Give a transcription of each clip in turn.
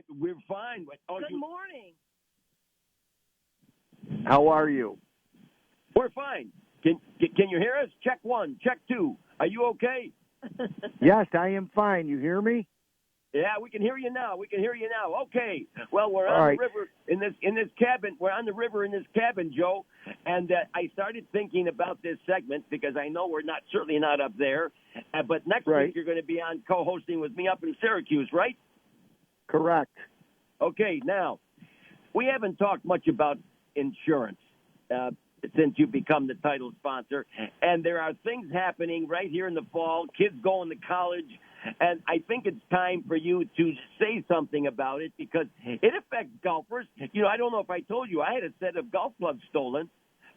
We're fine. Good morning. How are you? We're fine. Can you hear us? Check 1, check 2. Are you okay? Yes, I am fine. You hear me? Yeah, we can hear you now. Okay. Well, we're All on right. the river in this cabin. We're on the river in this cabin, Joe. And I started thinking about this segment because I know we're certainly not up there. But next Right. week you're going to be on co-hosting with me up in Syracuse, right? Correct. Okay. Now, we haven't talked much about insurance since you become the title sponsor, and there are things happening right here in the fall. Kids going to college. And I think it's time for you to say something about it because it affects golfers. I don't know if I told you, I had a set of golf clubs stolen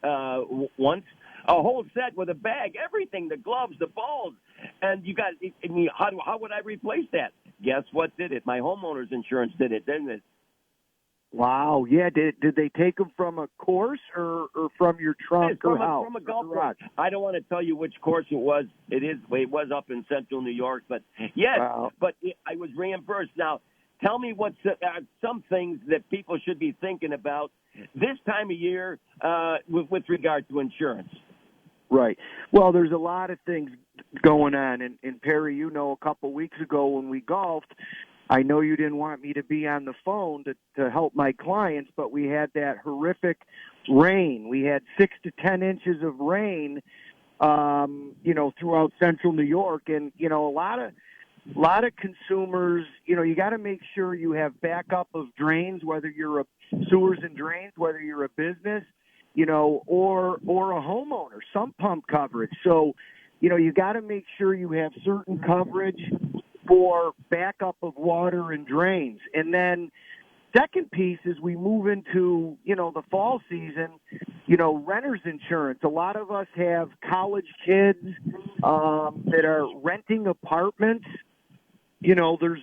once, a whole set with a bag, everything, the gloves, the balls. And how would I replace that? Guess what did it? My homeowner's insurance did it, didn't it? Wow. Yeah. Did they take them from a course or from your trunk or house? From a golf course. I don't want to tell you which course it was. It was up in central New York, but yes. Wow. But I was reimbursed. Now, tell me what's some things that people should be thinking about this time of year with regard to insurance. Right. Well, there's a lot of things going on, and Perry, a couple weeks ago when we golfed. I know you didn't want me to be on the phone to help my clients, but we had that horrific rain. We had 6 to 10 inches of rain, throughout central New York. And, a lot of consumers, you got to make sure you have backup of drains, whether you're sewers and drains, whether you're a business, or a homeowner, sump pump coverage. So, you got to make sure you have certain coverage for backup of water and drains. And then second piece is we move into, the fall season, renter's insurance. A lot of us have college kids that are renting apartments. There's,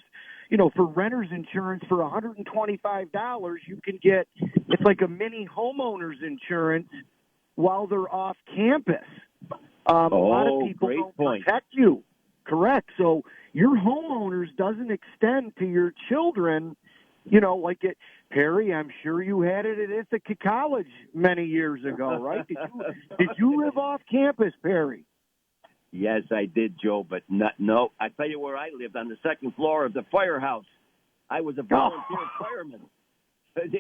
for renter's insurance for $125, you can get, it's like a mini homeowner's insurance while they're off campus. A lot of people don't protect you. Correct. So your homeowners doesn't extend to your children, Perry, I'm sure you had it at Ithaca College many years ago, right? Did you live off campus, Perry? Yes, I did, Joe, but no. I tell you where I lived, on the second floor of the firehouse. I was a volunteer fireman. And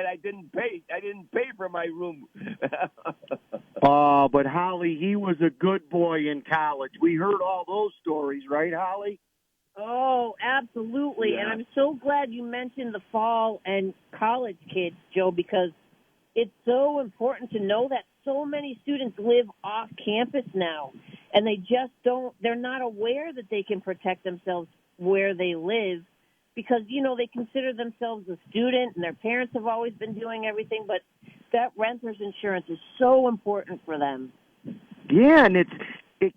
I didn't pay for my room. But Holly, he was a good boy in college. We heard all those stories, right, Holly? Oh, absolutely. Yeah. And I'm so glad you mentioned the fall and college kids, Joe, because it's so important to know that so many students live off campus now, and they're not aware that they can protect themselves where they live because, they consider themselves a student and their parents have always been doing everything, but that renter's insurance is so important for them. Yeah, and it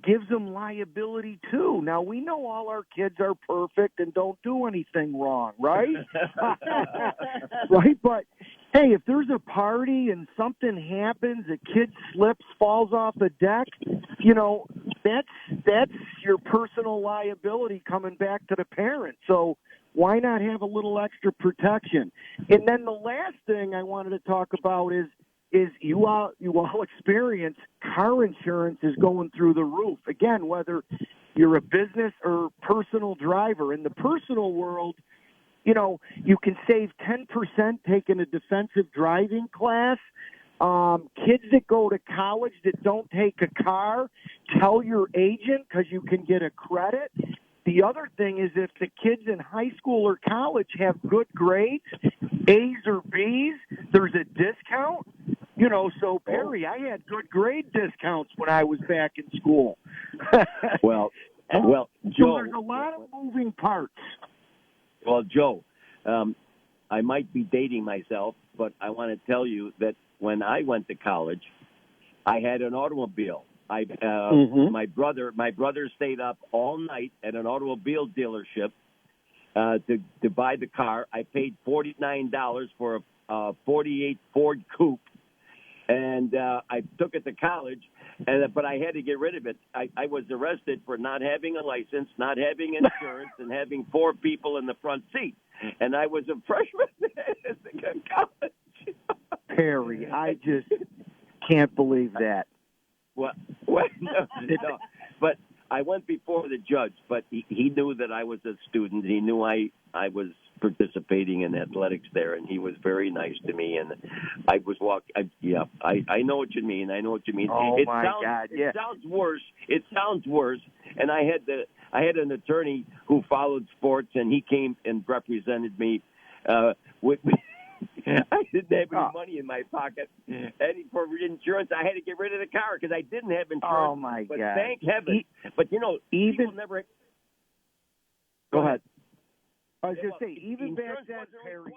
gives them liability, too. Now, we know all our kids are perfect and don't do anything wrong, right? Right? But, hey, if there's a party and something happens, a kid slips, falls off a deck, that's your personal liability coming back to the parent. So why not have a little extra protection? And then the last thing I wanted to talk about is you all experience car insurance is going through the roof. Again, whether you're a business or personal driver. In the personal world, you can save 10% taking a defensive driving class. Kids that go to college that don't take a car, tell your agent because you can get a credit. The other thing is if the kids in high school or college have good grades, A's or B's, there's a discount. So Perry, I had good grade discounts when I was back in school. Well, So Joe, there's a lot of moving parts. Well, Joe, I might be dating myself, but I want to tell you that when I went to college, I had an automobile. My brother stayed up all night at an automobile dealership to buy the car. I paid $49 for a 48 Ford Coupe, And I took it to college, but I had to get rid of it. I was arrested for not having a license, not having insurance, and having 4 people in the front seat. And I was a freshman in college. Perry, I just can't believe that. Well, no. But I went before the judge, but he knew that I was a student. He knew I was participating in athletics there, and he was very nice to me. And I was I know what you mean. I know what you mean. Oh, my God, yeah. It sounds worse. It sounds worse. And I had an attorney who followed sports, and he came and represented me with I didn't have any money in my pocket. For insurance, I had to get rid of the car because I didn't have insurance. Oh, my but God. Thank heaven. But, people never... Go ahead. I was going to say, even back then, Perry...